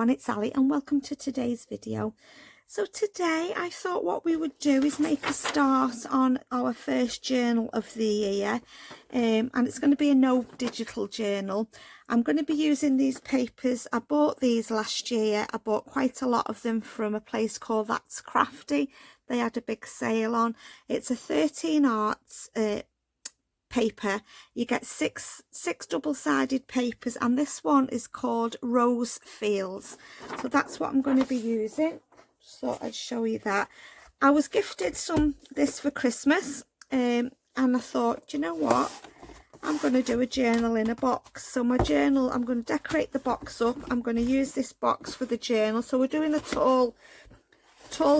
everyone, it's Ali and welcome to today's video. So today I thought what we would do is make a start on our first journal of the year, and it's going to be a no digital journal. I'm going to be using these papers. I bought these last year. I bought quite a lot of them from a place called That's Crafty. They had a big sale on. It's a 13 Arts paper. You get six double-sided papers, and this one is called Rose Fields. So that's what I'm going to be using. Just thought I'd show you that. I was gifted this for Christmas, and I thought, do you know what, I'm going to do a journal in a box. So my journal, I'm going to decorate the box up. I'm going to use this box for the journal. So we're doing a tall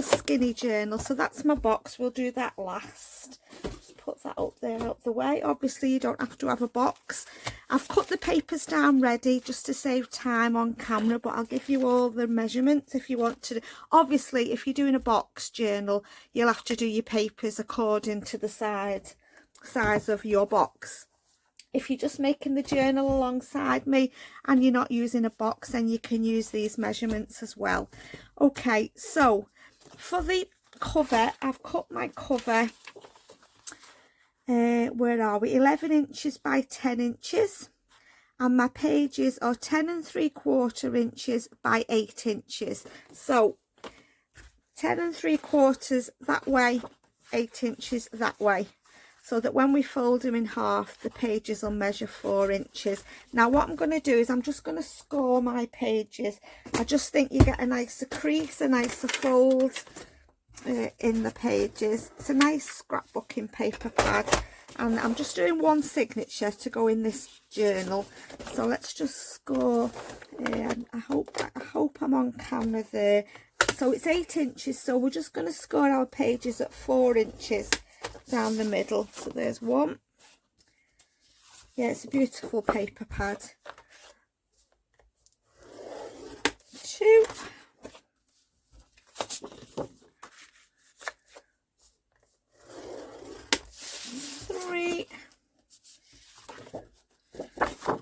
skinny journal. So that's my box. We'll do that last. Put that up there out the way. Obviously you don't have to have a box. I've cut the papers down ready just to save time on camera, but I'll give you all the measurements if you want to. Obviously if you're doing a box journal, you'll have to do your papers according to the size of your box. If you're just making the journal alongside me and you're not using a box, then you can use these measurements as well. Okay, so for the cover, I've cut my cover, where are we, 11 inches by 10 inches, and my pages are 10 3/4 inches by 8 inches. So 10 3/4 that way, 8 inches that way, so that when we fold them in half, the pages will measure 4 inches. Now what I'm going to do is I'm just going to score my pages. I just think you get a nicer crease, a nicer fold in the pages. It's a nice scrapbooking paper pad, and I'm just doing one signature to go in this journal. So let's just score. I hope I'm on camera there. So it's 8 inches, so we're just going to score our pages at 4 inches down the middle. So there's one. Yeah, it's a beautiful paper pad. 2. 3. 4.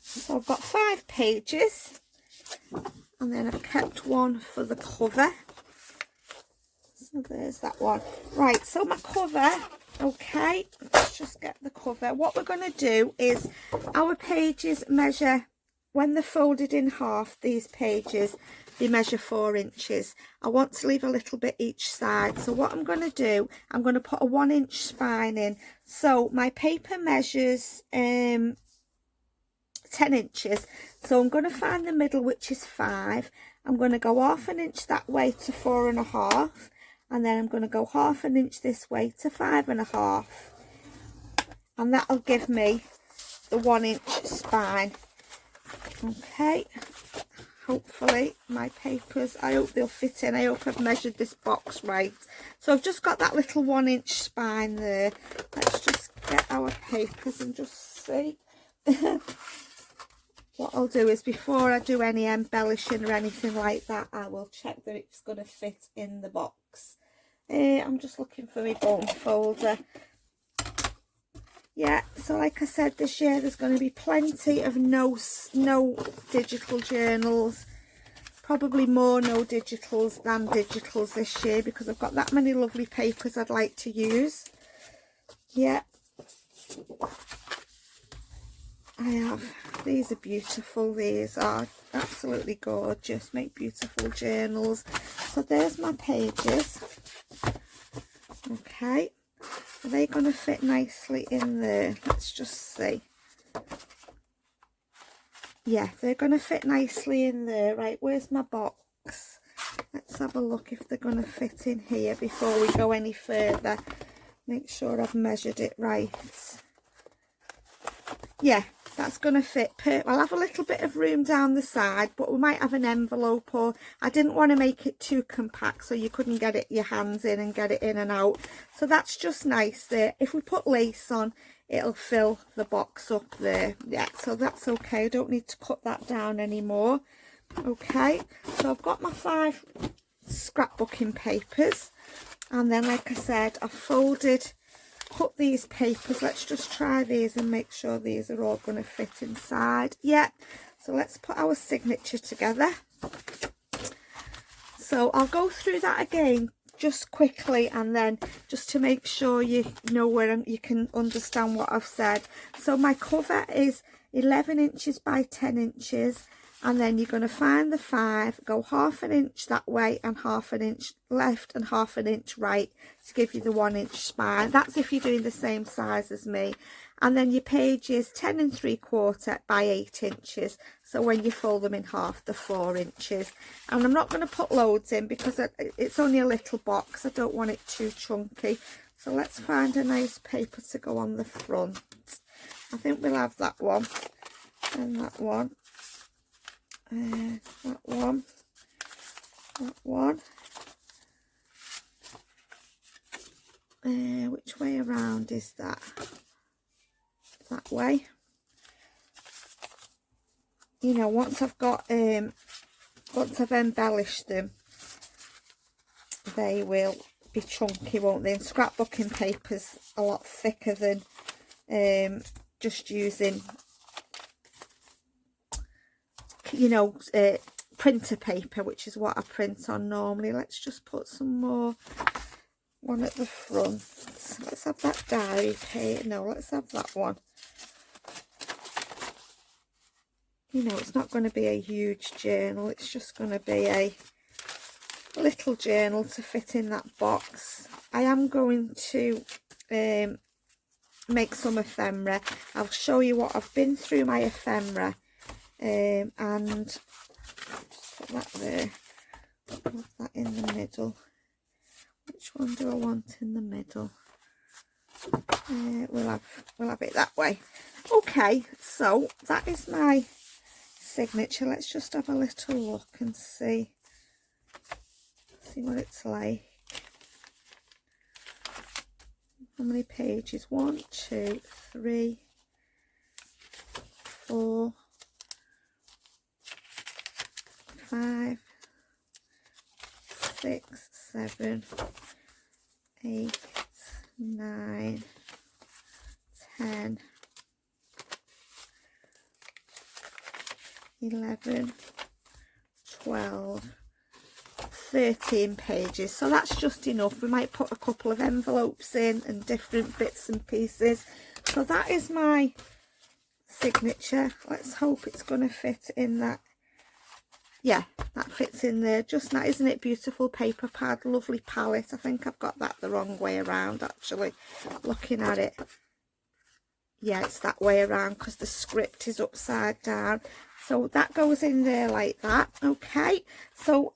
So I've got 5 pages, and then I've kept one for the cover. So there's that one. Right, so my cover, okay, let's just get the cover. What we're going to do is our pages measure, when they're folded in half, these pages, they measure 4 inches. I want to leave a little bit each side. So what I'm going to do, I'm going to put a 1 inch spine in. So my paper measures 10 inches. So I'm going to find the middle, which is 5. I'm going to go 1/2 inch that way to 4.5. And then I'm going to go 1/2 inch this way to 5.5. And that'll give me the 1 inch spine. Okay. Hopefully my papers, I hope they'll fit in. I hope I've measured this box right. So I've just got that little 1 inch spine there. Let's just get our papers and just see. What I'll do is, before I do any embellishing or anything like that, I will check that it's going to fit in the box. I'm just looking for my bone folder. Yeah, so like I said, this year there's going to be plenty of no digital journals. Probably more no digitals than digitals this year, because I've got that many lovely papers I'd like to use. Yeah, I have. These are beautiful. These are absolutely gorgeous. Make beautiful journals. So there's my pages. Okay. Are they going to fit nicely in there? Let's just see. Yeah, they're going to fit nicely in there. Right, where's my box? Let's have a look if they're going to fit in here before we go any further. Make sure I've measured it right. Yeah, that's going to fit. I'll have a little bit of room down the side, but we might have an envelope, or I didn't want to make it too compact so you couldn't get your hands in and get it in and out. So that's just nice there. If we put lace on, it'll fill the box up there. Yeah, so that's okay. I don't need to cut that down anymore. Okay, so I've got my 5 scrapbooking papers, and then like I said, I've folded put these papers, let's just try these and make sure these are all going to fit inside. Yeah, so let's put our signature together. So I'll go through that again just quickly, and then just to make sure you know where you can understand what I've said. So my cover is 11 inches by 10 inches, and then you're going to find the 5, go half an inch that way and half an inch left and half an inch right to give you the 1 inch spine. That's if you're doing the same size as me. And then your page is 10 3/4 by 8 inches. So when you fold them in half, they're 4 inches. And I'm not going to put loads in because it's only a little box. I don't want it too chunky. So let's find a nice paper to go on the front. I think we'll have that one and that one. That one. That one. Which way around is that? That way. You know, once I've got once I've embellished them, they will be chunky, won't they? And scrapbooking paper's a lot thicker than just using, you know, printer paper, which is what I print on normally. Let's just put some more one at the front. Let's have that diary page. No, let's have that one. You know, it's not going to be a huge journal, it's just going to be a little journal to fit in that box. I am going to make some ephemera. I'll show you what I've been through my ephemera, and just put that there, put that in the middle. Which one do I want in the middle? We'll have it that way. Okay, so that is my signature. Let's just have a little look and see what it's like. How many pages? 1, 2, 3, 4, 5, 6, 7, 8, 9, 10, 11, 12, 13 pages. So that's just enough. We might put a couple of envelopes in and different bits and pieces. So that is my signature. Let's hope it's going to fit in that. Yeah, that fits in there just now. Isn't it beautiful? Paper pad, lovely palette. I think I've got that the wrong way around, actually, looking at it. Yeah, it's that way around because the script is upside down. So that goes in there like that. Okay, so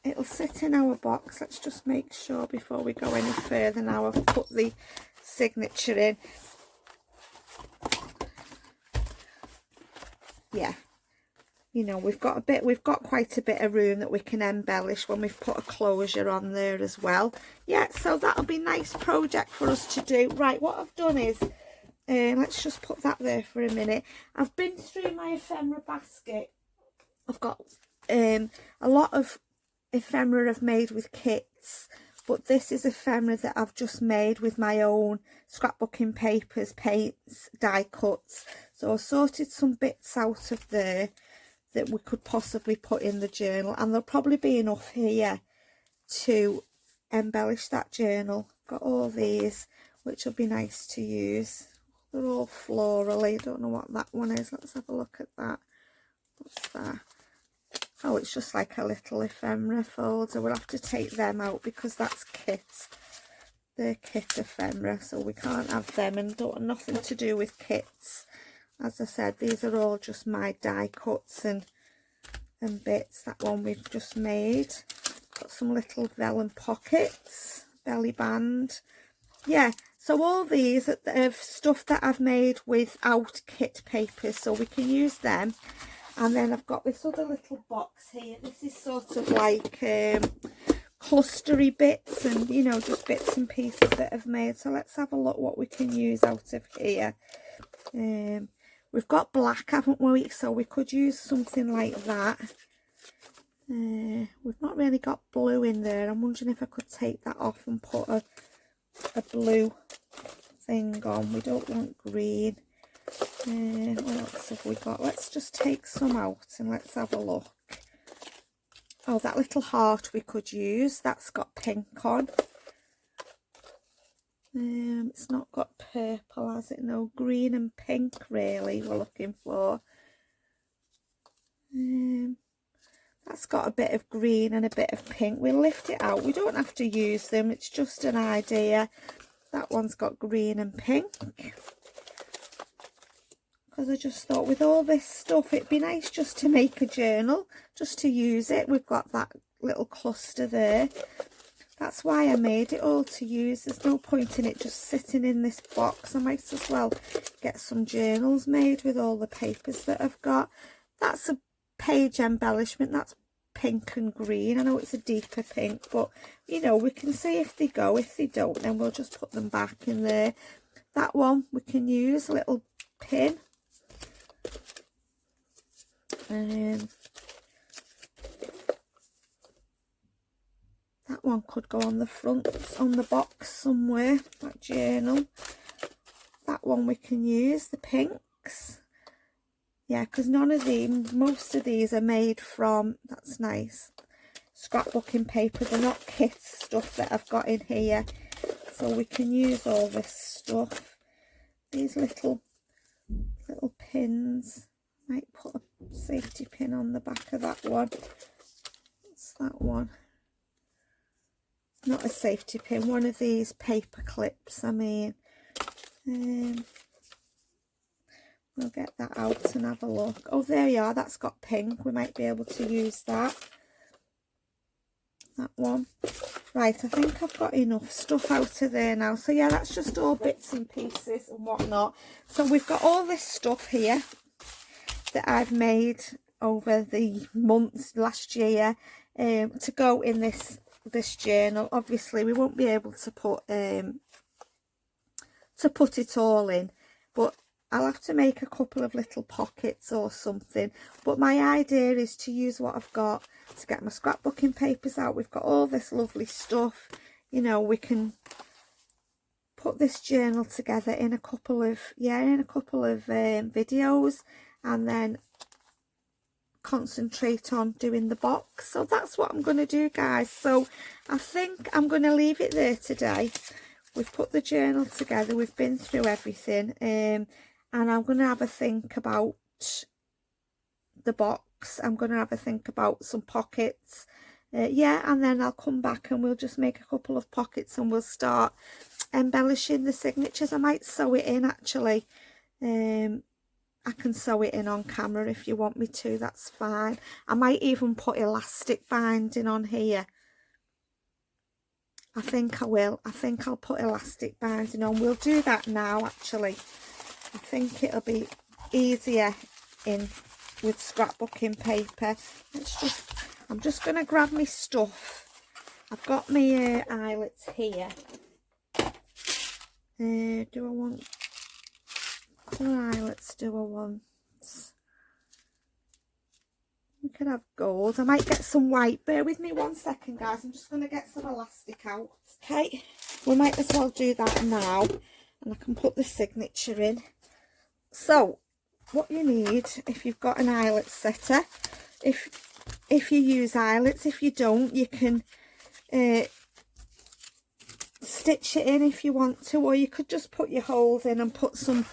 it'll sit in our box. Let's just make sure before we go any further. Now I've put the signature in. Yeah, you know, we've got quite a bit of room that we can embellish when we've put a closure on there as well. Yeah, so that'll be a nice project for us to do. Right, what I've done is, let's just put that there for a minute. I've been through my ephemera basket. I've got a lot of ephemera I've made with kits, but this is ephemera that I've just made with my own scrapbooking papers, paints, die cuts. So I sorted some bits out of there that we could possibly put in the journal, and there'll probably be enough here to embellish that journal. Got all these, which will be nice to use. They're all florally. Don't know what that one is. Let's have a look at that. What's that? Oh, it's just like a little ephemera folder. We'll have to take them out because that's kit. They're kit ephemera, so we can't have them, and nothing to do with kits. As I said, these are all just my die cuts and bits. That one we've just made. Got some little vellum pockets, belly band. Yeah, so all these are stuff that I've made without kit papers, so we can use them. And then I've got this other little box here. This is sort of like clustery bits and, you know, just bits and pieces that I've made. So let's have a look what we can use out of here. We've got black, haven't we? So we could use something like that. We've not really got blue in there. I'm wondering if I could take that off and put a a blue thing on. We don't want green. What else have we got? Let's just take some out and let's have a look. Oh, that little heart we could use. That's got pink on. It's not got purple, has it? No, green and pink really we're looking for. That's got a bit of green and a bit of pink. We'll lift it out. We don't have to use them. It's just an idea. That one's got green and pink. Because I just thought with all this stuff, it'd be nice just to make a journal, just to use it. We've got that little cluster there. That's why I made it all to use. There's no point in it just sitting in this box. I might as well get some journals made with all the papers that I've got. That's a page embellishment. That's pink and green. I know it's a deeper pink, but you know, we can see if they go. If they don't, then we'll just put them back in there. That one we can use a little pin. That one could go on the front, on the box somewhere, that journal. That one we can use, the pinks. Yeah, because none of these, most of these are made from, that's nice, scrapbooking paper. They're not kit stuff that I've got in here. So we can use all this stuff. These little pins. Might put a safety pin on the back of that one. What's that one? Not a safety pin, one of these paper clips, I mean. We'll get that out and have a look. Oh, there you are, that's got pink. We might be able to use that. That one. Right, I think I've got enough stuff out of there now. So yeah, that's just all bits and pieces and whatnot. So we've got all this stuff here that I've made over the months last year to go in this journal. Obviously we won't be able to put it all in, but I'll have to make a couple of little pockets or something. But my idea is to use what I've got to get my scrapbooking papers out. We've got all this lovely stuff, you know, we can put this journal together in a couple of videos, and then concentrate on doing the box. So that's what I'm going to do, guys. So I think I'm going to leave it there today. We've put the journal together, we've been through everything, and I'm going to have a think about the box. I'm going to have a think about some pockets, yeah, and then I'll come back and we'll just make a couple of pockets and we'll start embellishing the signatures. I might sew it in actually. I can sew it in on camera if you want me to, that's fine. I might even put elastic binding on here. I think I will. I think I'll put elastic binding on. We'll do that now actually. I think it'll be easier with scrapbooking paper. I'm just going to grab my stuff. I've got my eyelets here. Do I want... what eyelets do I want? We could have gold. I might get some white. Bear with me 1 second, guys. I'm just going to get some elastic out. Okay, we might as well do that now, and I can put the signature in. So what you need, if you've got an eyelet setter, if you use eyelets, if you don't, you can stitch it in if you want to, or you could just put your holes in and put some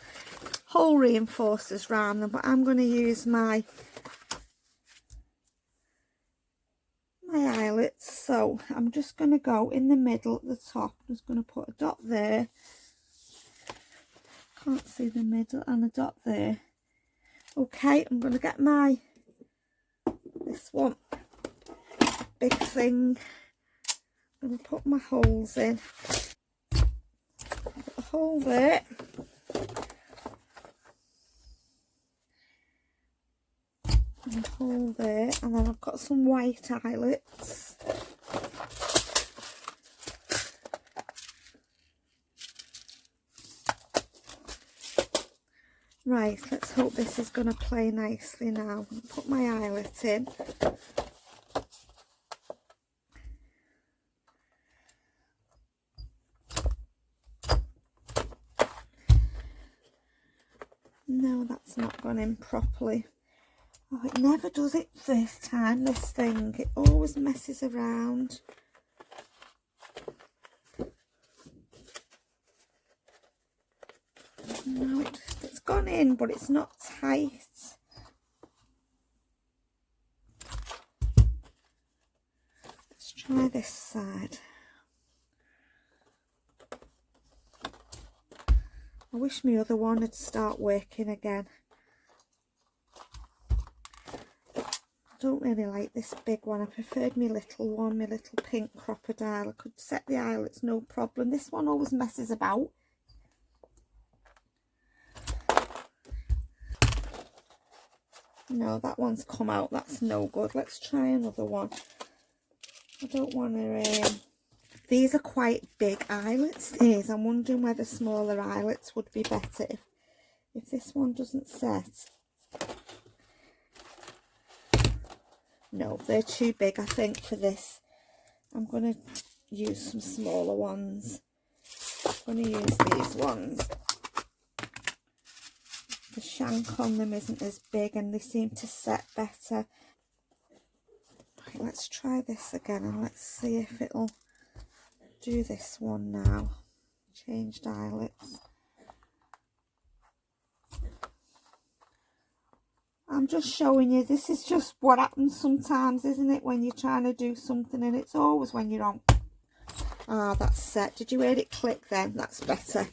hole reinforcers around them. But I'm going to use my eyelets, so I'm just going to go in the middle at the top. I'm just going to put a dot there, can't see the middle, and a dot there. Okay, I'm going to get this one big thing. I'm going to put my holes in. Put a hole there. And a hole there, and then I've got some white eyelets. Right, let's hope this is going to play nicely now. I'll put my eyelet in. it's not gone in properly. Oh, it never does it first time, this thing. It always messes around. No, it's gone in, but it's not tight. Let's try this side. I wish my other one would start working again. I don't really like this big one. I preferred my little one, my little pink crocodile. I could set the eyelets, no problem. This one always messes about. No, that one's come out. That's no good. Let's try another one. I don't want to... These are quite big eyelets, these. I'm wondering whether smaller eyelets would be better if this one doesn't set. No, they're too big, I think, for this. I'm going to use some smaller ones. I'm going to use these ones. The shank on them isn't as big and they seem to set better. Right, let's try this again and let's see if it'll do this one now. Changed eyelets. I'm just showing you, this is just what happens sometimes, isn't it, when you're trying to do something, and it's always when you're on. Ah, that's set. Did you hear it click then? That's better.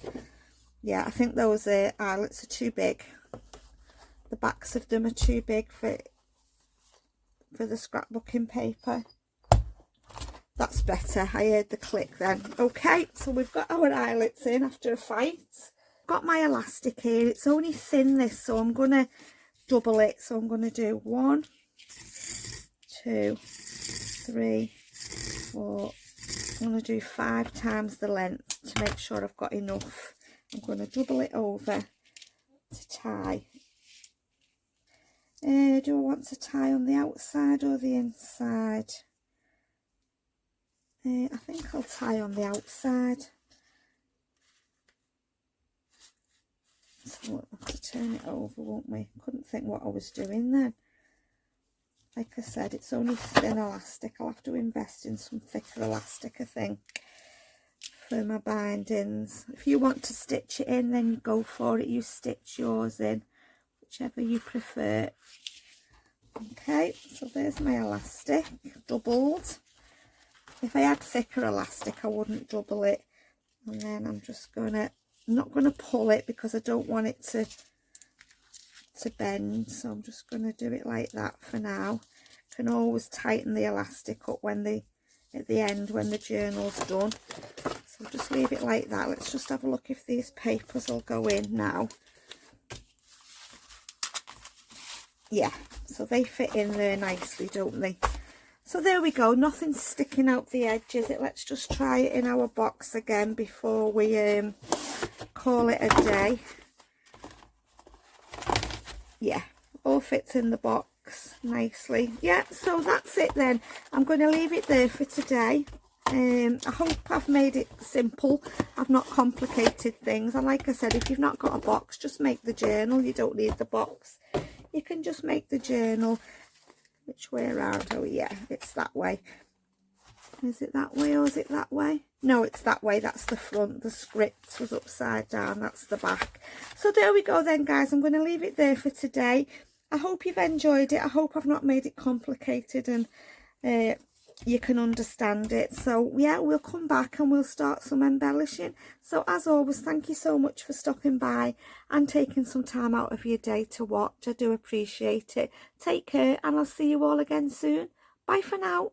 Yeah, I think those eyelets are too big. The backs of them are too big for the scrapbooking paper. That's better. I heard the click then. Okay, so we've got our eyelets in after a fight. Got my elastic here. It's only thin, this, so I'm going to double it. So I'm going to do 1, 2, 3, 4. I'm going to do 5 times the length to make sure I've got enough. I'm going to double it over to tie. Do I want to tie on the outside or the inside? I think I'll tie on the outside. So we'll have to turn it over, won't we? Couldn't think what I was doing then. Like I said, it's only thin elastic. I'll have to invest in some thicker elastic, I think, for my bindings. If you want to stitch it in, then you go for it. You stitch yours in, whichever you prefer. Okay, so there's my elastic, doubled. If I had thicker elastic, I wouldn't double it. And then I'm just gonna, I'm not gonna pull it because I don't want it to bend. So I'm just gonna do it like that for now. Can always tighten the elastic up when at the end when the journal's done. So I'll just leave it like that. Let's just have a look if these papers will go in now. Yeah, so they fit in there nicely, don't they? So there we go, nothing's sticking out the edges. Let's just try it in our box again before we call it a day. Yeah, all fits in the box nicely. Yeah, so that's it then. I'm going to leave it there for today. I hope I've made it simple. I've not complicated things. And like I said, if you've not got a box, just make the journal. You don't need the box. You can just make the journal. Which way around? Oh yeah, it's that way. Is it that way or is it that way? No, it's that way. That's the front. The script was upside down. That's the back. So there we go then, guys. I'm going to leave it there for today. I hope you've enjoyed it. I hope I've not made it complicated and you can understand it. So yeah, we'll come back and we'll start some embellishing. So as always, thank you so much for stopping by and taking some time out of your day to watch. I do appreciate it. Take care and I'll see you all again soon. Bye for now.